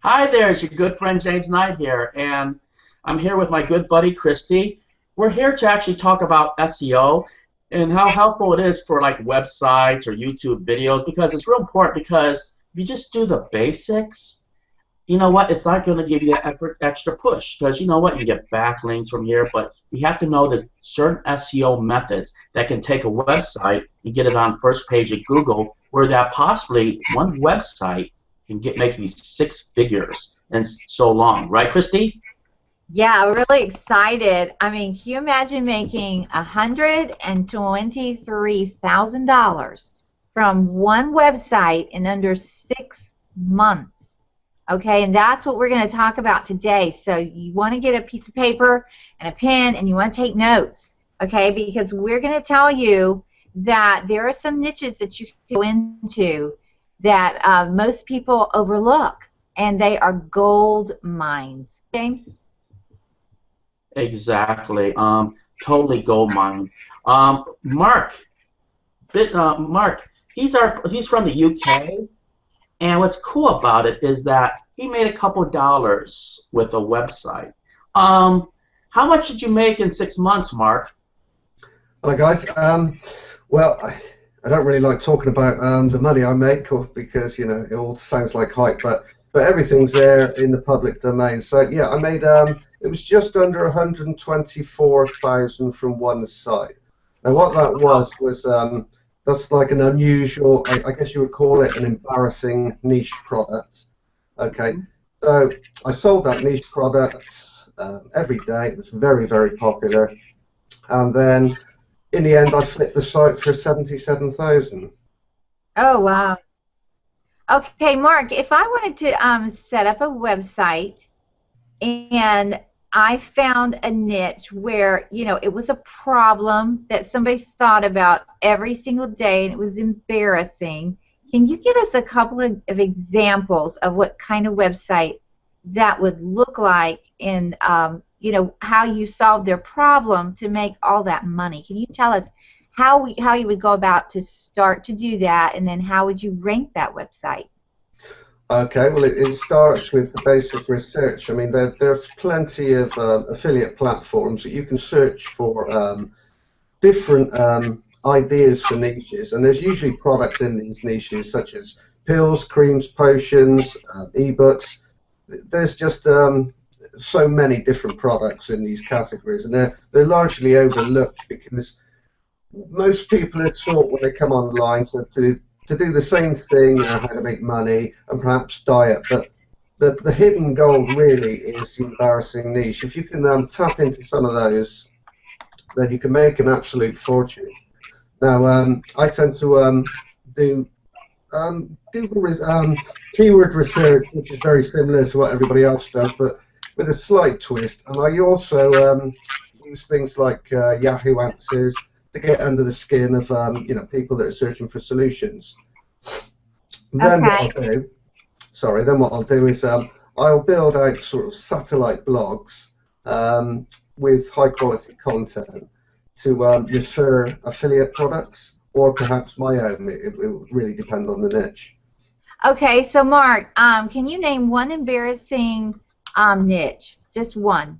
Hi there, it's your good friend James Knight here, and I'm here with my good buddy Christy. We're here to actually talk about SEO and how helpful it is for like websites or YouTube videos because it's real important because if you just do the basics, you know what, it's not going to give you that extra push because you know what, you get backlinks from here, but you have to know the certain SEO methods that can take a website and get it on first page of Google where that possibly one website can get make you six figures and so long. Right, Christy? Yeah, really excited. I mean, can you imagine making $123,000 from one website in under 6 months? Okay, and that's what we're going to talk about today. So you want to get a piece of paper and a pen and you want to take notes, okay, because we're going to tell you that there are some niches that you can go into that most people overlook, and they are gold mines. James? Exactly. Totally gold mine. Mark, Mark, he's from the UK, and what's cool about it is that he made a couple dollars with a website. How much did you make in 6 months, Mark? Hello guys. I don't really like talking about the money I make, or because it all sounds like hype, but everything's there in the public domain. So yeah, I made it was just under 124,000 from one site. And what that was that's like an unusual, I guess you would call it an embarrassing niche product. Okay, so I sold that niche product every day. It was very, very popular, and then in the end, I flipped the site for 77,000. Oh, wow. Okay, Mark, if I wanted to set up a website and I found a niche where, it was a problem that somebody thought about every single day and it was embarrassing, can you give us a couple of examples of what kind of website that would look like in, how you solved their problem to make all that money? Can you tell us how you would go about to start to do that, and then how would you rank that website? Okay, well, it starts with the basic research. I mean, there's plenty of affiliate platforms that you can search for different ideas for niches, and there's usually products in these niches such as pills, creams, potions, ebooks. There's just so many different products in these categories, and they're largely overlooked because most people are taught when they come online to do the same thing, how to make money and perhaps diet, but the hidden gold really is the embarrassing niche. If you can tap into some of those, then you can make an absolute fortune. Now, I tend to do keyword research, which is very similar to what everybody else does, but with a slight twist. And I also use things like Yahoo Answers to get under the skin of people that are searching for solutions. Then what I'll do, then what I'll do is I'll build out sort of satellite blogs with high quality content to refer affiliate products or perhaps my own. It will really depend on the niche. Okay, so Mark, can you name one embarrassing niche? Just one.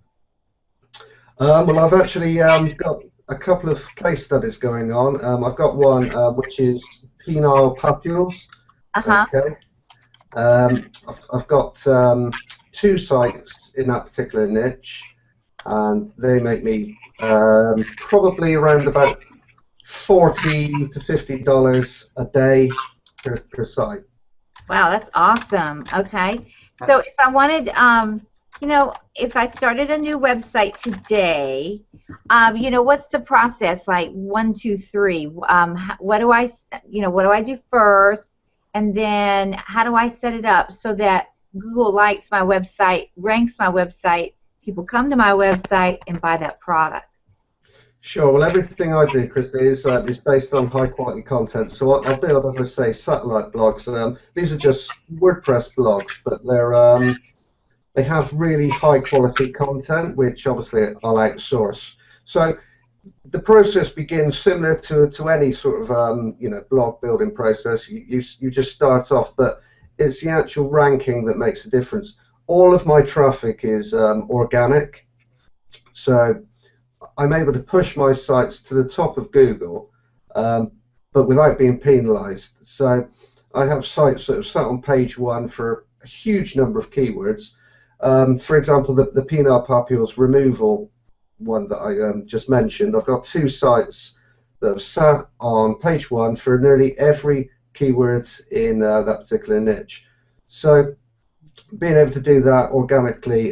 Well, I've actually got a couple of case studies going on. I've got one which is penile papules. Okay. I've got two sites in that particular niche, and they make me probably around about $40 to $50 a day per site. Wow, that's awesome. Okay, so if I wanted, if I started a new website today, what's the process? Like 1, 2, 3. What do I do first, and then how do I set it up so that Google likes my website, ranks my website, people come to my website and buy that product? Sure. Well, everything I do, Christy, is based on high quality content. So I'll build, as I say, satellite blogs. These are just WordPress blogs, but they have really high quality content, which obviously I'll outsource. So the process begins similar to any sort of blog building process. You just start off, but it's the actual ranking that makes a difference. All of my traffic is organic, so I'm able to push my sites to the top of Google, but without being penalized. So I have sites that have sat on page 1 for a huge number of keywords. For example, the penile papules removal one that I just mentioned, I've got 2 sites that have sat on page 1 for nearly every keyword in that particular niche. So being able to do that organically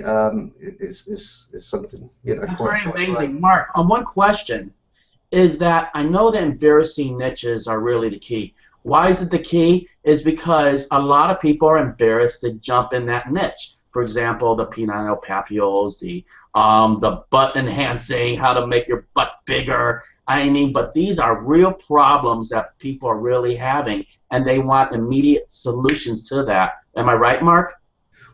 is something, you know, That's quite very amazing. great. Mark, one question is that I know that embarrassing niches are really the key. Why is it the key? Is because a lot of people are embarrassed to jump in that niche. For example, the penile papules, the butt enhancing, how to make your butt bigger. I mean, but these are real problems that people are really having, and they want immediate solutions to that. Am I right, Mark?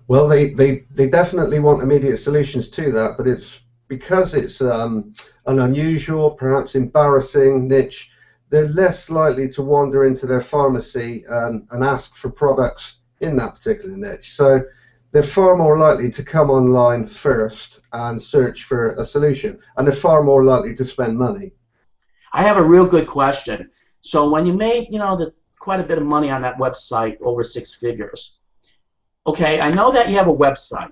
Well, they definitely want immediate solutions to that, but it's because it's an unusual, perhaps embarrassing niche, they're less likely to wander into their pharmacy and ask for products in that particular niche. So they're far more likely to come online first and search for a solution, and they're far more likely to spend money. I have a real good question. So when you made, quite a bit of money on that website, over 6 figures, okay, I know that you have a website,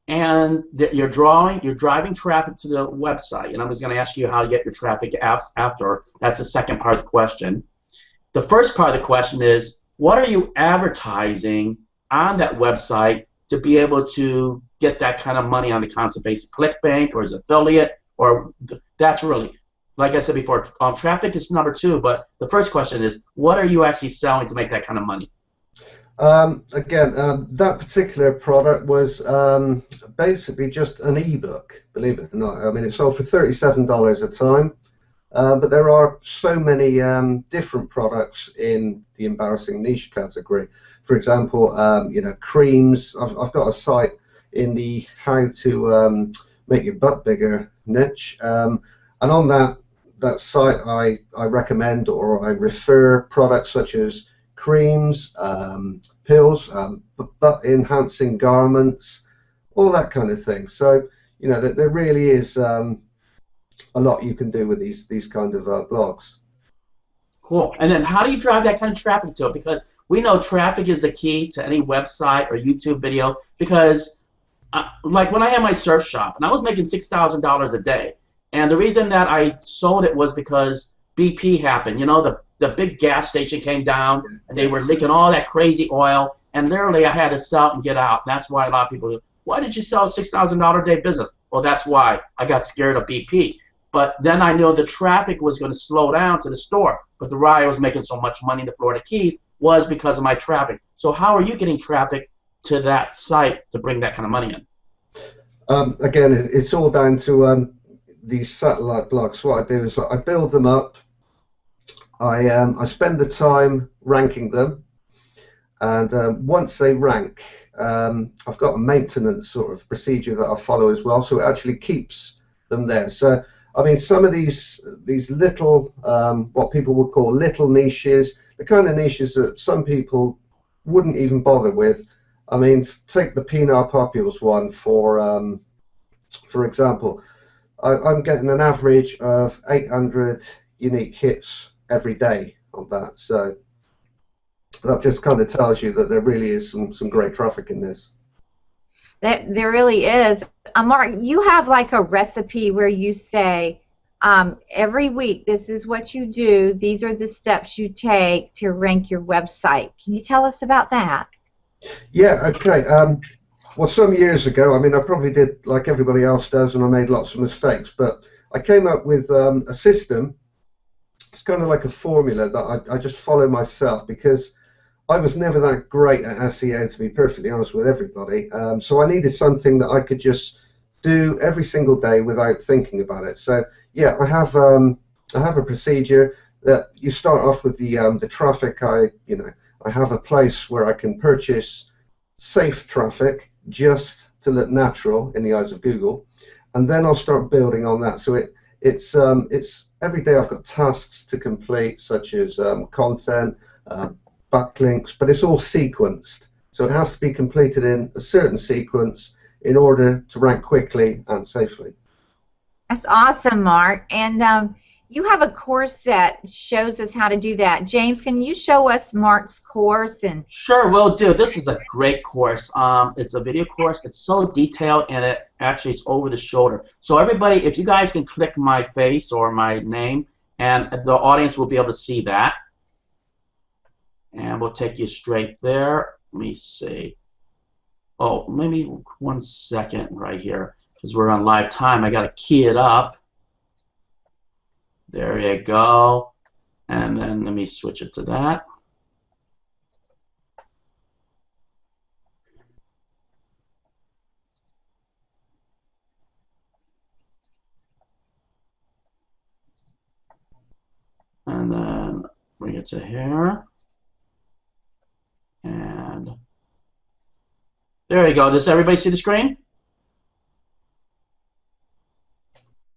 and that you're driving traffic to the website, and I was going to ask you how you get your traffic after. That's the second part of the question. The first part of the question is, what are you advertising on that website to be able to get that kind of money on the concept-based ClickBank or as affiliate, or that's really, like I said before, traffic is number 2, but the first question is, what are you actually selling to make that kind of money? Again, that particular product was basically just an ebook, believe it or not. I mean, it sold for $37 a time, but there are so many different products in the embarrassing niche category. For example, creams. I've got a site in the how to make your butt bigger niche, and on that site, I recommend or I refer products such as creams, pills, butt enhancing garments, all that kind of thing. So there really is a lot you can do with these kind of blogs. Cool. And then how do you drive that kind of traffic to it? Because we know traffic is the key to any website or YouTube video. Because like when I had my surf shop, and I was making $6,000 a day, and the reason that I sold it was because BP happened. The big gas station came down, and they were leaking all that crazy oil, and literally I had to sell and get out. That's why a lot of people go, why did you sell a $6,000 a day business? Well, that's why I got scared of BP. But then I knew the traffic was going to slow down to the store. But the why I was making so much money in the Florida Keys was because of my traffic. So how are you getting traffic to that site to bring that kind of money in? Again, it's all down to these satellite blogs. What I do is I build them up. I spend the time ranking them, and once they rank, I've got a maintenance sort of procedure that I follow as well, so it actually keeps them there. So I mean, some of these little, what people would call little niches, the kind of niches that some people wouldn't even bother with. I mean, take the penile papules one for example. I'm getting an average of 800 unique hits every day on that, so that just kind of tells you that there really is some great traffic in this. There really is. Mark, you have like a recipe where you say every week this is what you do, these are the steps you take to rank your website. Can you tell us about that? Yeah, okay. Well, some years ago, I mean, I probably did like everybody else does, and I made lots of mistakes, but I came up with a system. It's kind of like a formula that I just follow myself, because I was never that great at SEO, to be perfectly honest with everybody. So I needed something that I could just do every single day without thinking about it. So yeah, I have a procedure that you start off with the traffic. I have a place where I can purchase safe traffic just to look natural in the eyes of Google, and then I'll start building on that. So it's every day I've got tasks to complete, such as content, backlinks, but it's all sequenced. So it has to be completed in a certain sequence in order to rank quickly and safely. That's awesome, Mark. And you have a course that shows us how to do that. James, can you show us Mark's course? And Sure, will do. This is a great course. It's a video course. It's so detailed, and it actually is over the shoulder. So everybody, if you guys can click my face or my name, and the audience will be able to see that. And we'll take you straight there. Let me see. Oh, maybe 1 second right here, because we're on live time. I got to key it up. There you go. And then let me switch it to that. And then bring it to here. And there you go. Does everybody see the screen?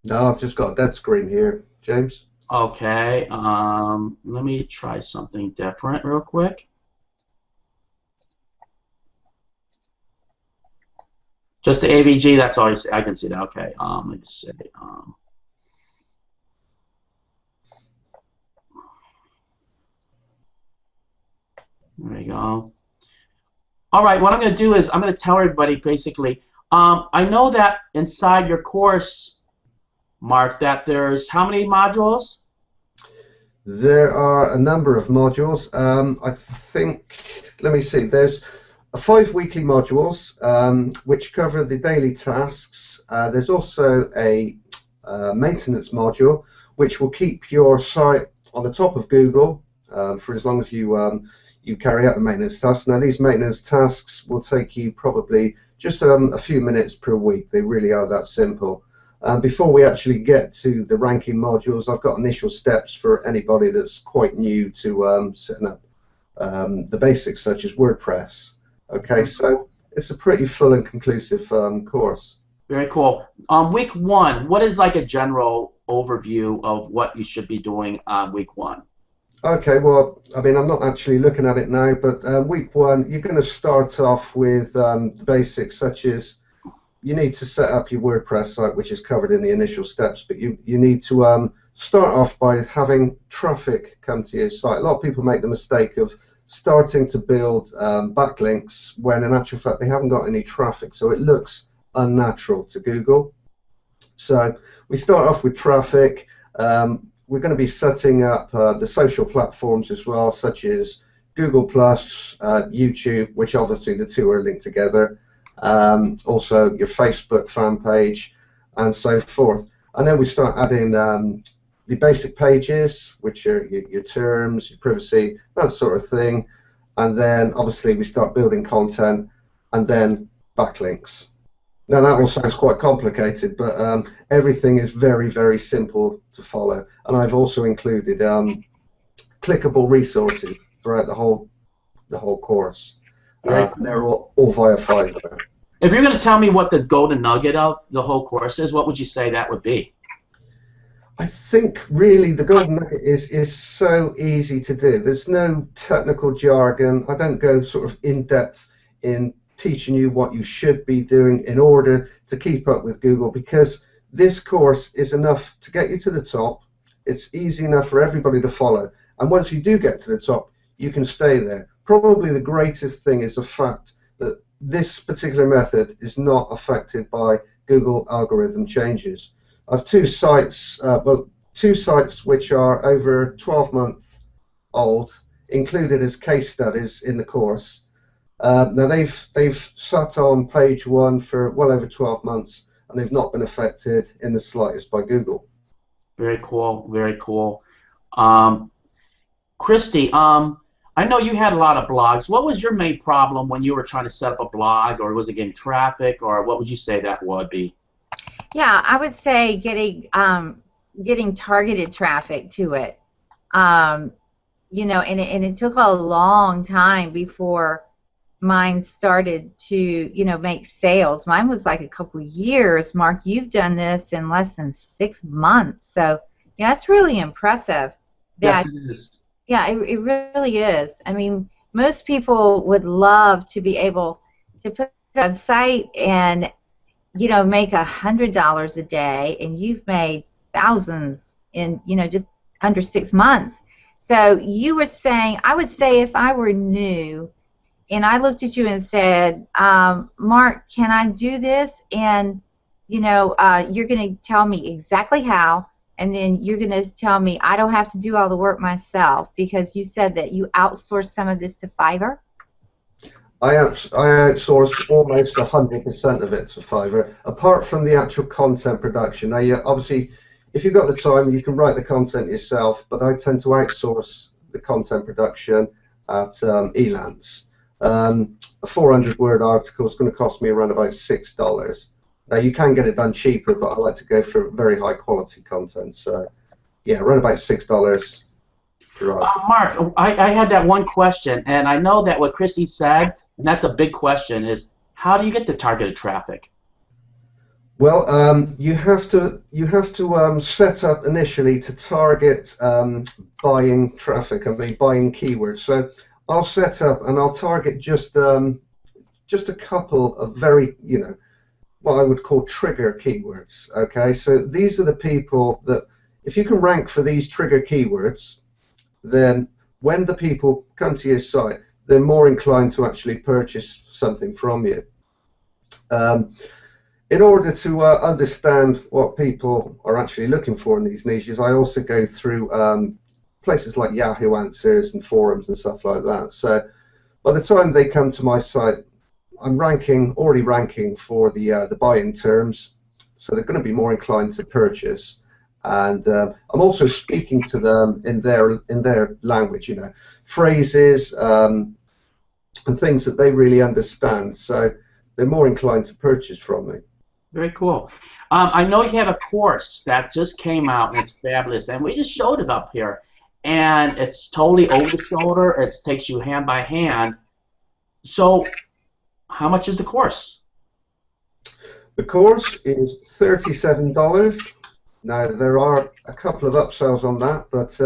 No, I've just got a dead screen here, James. Okay. Let me try something different real quick. Just the AVG, that's all you see. I can see that. Okay. Let me see. There you go. All right, what I'm going to do is I'm going to tell everybody basically, I know that inside your course, Mark, that there's how many modules? There are a number of modules. I think, let me see, there's 5 weekly modules which cover the daily tasks. There's also a maintenance module which will keep your site on the top of Google for as long as you carry out the maintenance tasks. Now these maintenance tasks will take you probably just a few minutes per week. They really are that simple. Before we actually get to the ranking modules, I've got initial steps for anybody that's quite new to setting up the basics such as WordPress. Okay, so it's a pretty full and conclusive course. Very cool. Week 1, what is like a general overview of what you should be doing on week 1? Okay, well, I mean, I'm not actually looking at it now, but week 1, you're going to start off with the basics such as you need to set up your WordPress site, which is covered in the initial steps, but you need to start off by having traffic come to your site. A lot of people make the mistake of starting to build backlinks when in actual fact they haven't got any traffic, so it looks unnatural to Google. So we start off with traffic. We're going to be setting up the social platforms as well, such as Google+, YouTube, which obviously the two are linked together. Also your Facebook fan page and so forth, and then we start adding the basic pages, which are your terms, your privacy, that sort of thing, and then obviously we start building content and then backlinks. Now that all sounds quite complicated, but everything is very, very simple to follow, and I've also included clickable resources throughout the whole course. They're all via Fiverr. If you're going to tell me what the golden nugget of the whole course is, what would you say that would be? I think really the golden nugget is so easy to do. There's no technical jargon. I don't go sort of in depth in teaching you what you should be doing in order to keep up with Google, because this course is enough to get you to the top. It's easy enough for everybody to follow, and once you do get to the top, you can stay there. Probably the greatest thing is the fact that this particular method is not affected by Google algorithm changes. I've two sites which are over 12 months old, included as case studies in the course. Now they've sat on page 1 for well over 12 months, and they've not been affected in the slightest by Google. Very cool, very cool. Christy, I know you had a lot of blogs. What was your main problem when you were trying to set up a blog, or was it getting traffic, or what would you say that would be? yeah, I would say getting targeted traffic to it. You know, and it took a long time before mine started to, you know, make sales. Mine was like a couple years. Mark, you've done this in less than 6 months, so yeah, that's really impressive. Yes, it is. Yeah, it really is. I mean, most people would love to be able to put a website and, you know, make $100 a day, and you've made thousands in, you know, just under 6 months. So you were saying, I would say if I were new and I looked at you and said, Mark, can I do this? And, you know, you're going to tell me exactly how, and then you're going to tell me I don't have to do all the work myself, because you said that you outsource some of this to Fiverr. I outsource almost 100% of it to Fiverr, apart from the actual content production. Now, you obviously, if you've got the time, you can write the content yourself, but I tend to outsource the content production at Elance. A 400-word article is going to cost me around about $6. Now, you can get it done cheaper, but I like to go for very high-quality content. So, yeah, around about $6 per article. Mark, I had that one question, and I know that what Christy said, and that's a big question, is how do you get the targeted traffic? Well, you have to set up initially to target buying traffic. I mean, buying keywords. So I'll set up and I'll target just a couple of very, you know, what I would call trigger keywords. Okay, so these are the people that, if you can rank for these trigger keywords, then when the people come to your site, they're more inclined to actually purchase something from you. In order to understand what people are actually looking for in these niches, I also go through places like Yahoo Answers and forums and stuff like that. So by the time they come to my site, I'm already ranking for the buying terms, so they're going to be more inclined to purchase. And I'm also speaking to them in their language, you know, phrases and things that they really understand. So they're more inclined to purchase from me. Very cool. I know you have a course that just came out, and it's fabulous, and we just showed it up here. And it's totally over the shoulder. It takes you hand by hand. So how much is the course? The course is $37. Now, there are a couple of upsells on that, but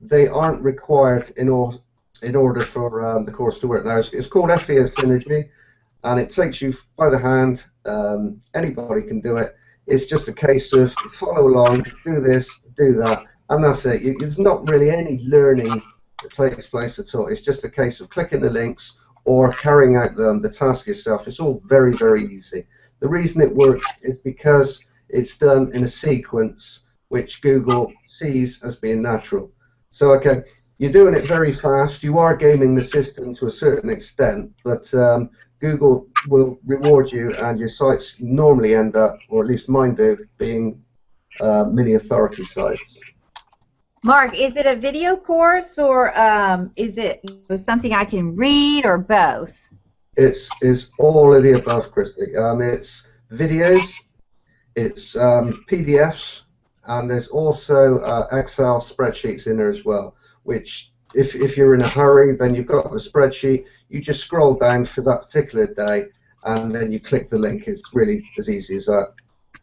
they aren't required in order for the course to work. Now, it's called SEO Synergy, and it takes you by the hand. Anybody can do it. It's just a case of follow along, do this, do that, and that's it. There's not really any learning that takes place at all. It's just a case of clicking the links or carrying out the task yourself. It's all very, very easy. The reason it works is because it's done in a sequence which Google sees as being natural. So, okay, you're doing it very fast. You are gaming the system to a certain extent, but Google will reward you, and your sites normally end up, or at least mine do, being mini authority sites. Mark, is it a video course, or is it something I can read, or both? It's all of the above, Christy. It's videos, it's PDFs, and there's also Excel spreadsheets in there as well, which if you're in a hurry, then you've got the spreadsheet, you just scroll down for that particular day, and then you click the link. It's really as easy as that.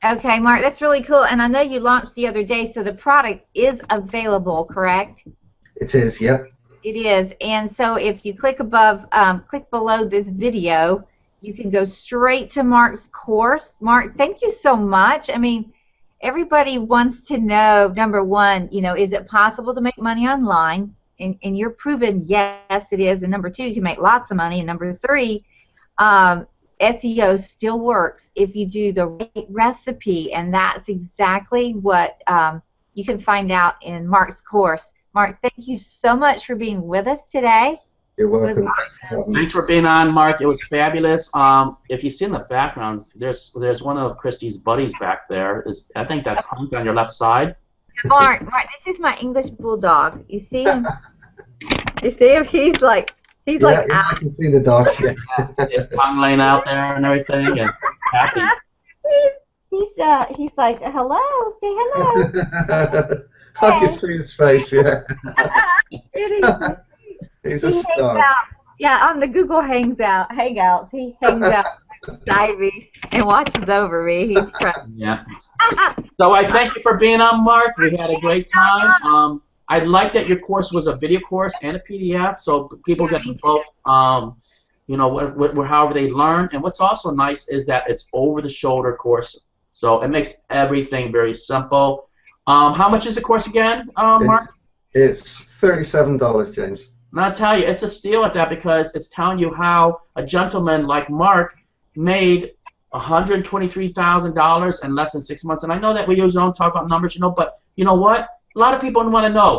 Okay, Mark, that's really cool. And I know you launched the other day, so the product is available, correct? It is, yeah. It is. And so if you click below this video, you can go straight to Mark's course. Mark, thank you so much. I mean, everybody wants to know, number one, you know, is it possible to make money online? And you're proven yes, it is. And number two, you can make lots of money. And number three, SEO still works if you do the right recipe, and that's exactly what you can find out in Mark's course. Mark, thank you so much for being with us today. You're welcome. Thanks for being on, Mark. It was fabulous. If you see in the background, there's one of Christy's buddies back there. I think that's Hank on your left side. Mark, this is my English bulldog. You see him? You see him? He's like. Yeah, I can see the dog. Yeah. His tongue laying out there and everything, and happy. He's like, hello, say hello. I can see his face. Yeah. He's a star. Yeah, on the Google Hangouts, he hangs out beside me and watches over me. He's friendly. Yeah. So I thank you for being on, Mark. We had a great time. I like that your course was a video course and a PDF, so people Yeah, get to me too. vote, you know, however they learn. And what's also nice is that it's over-the-shoulder course, so it makes everything very simple. How much is the course again, It's, Mark? it's $37, James. And I'll tell you, it's a steal at that because it's telling you how a gentleman like Mark made $123,000 in less than 6 months. And I know that we usually don't talk about numbers, you know, but you know what? A lot of people want to know,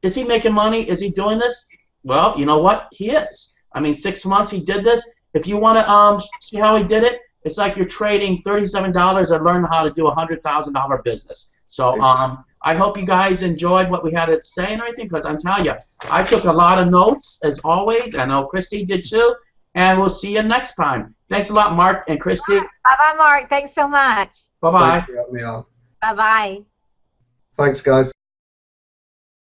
is he making money? Is he doing this? Well, you know what? He is. I mean, 6 months he did this. If you want to see how he did it, it's like you're trading $37 and learn how to do a $100,000 business. So I hope you guys enjoyed what we had to say and everything, because I'm telling you, I took a lot of notes as always. I know Christy did too. And we'll see you next time. Thanks a lot, Mark and Christy. Bye-bye, Mark. Thanks so much. Bye-bye. Thanks for having me on. Bye-bye. Thanks, guys.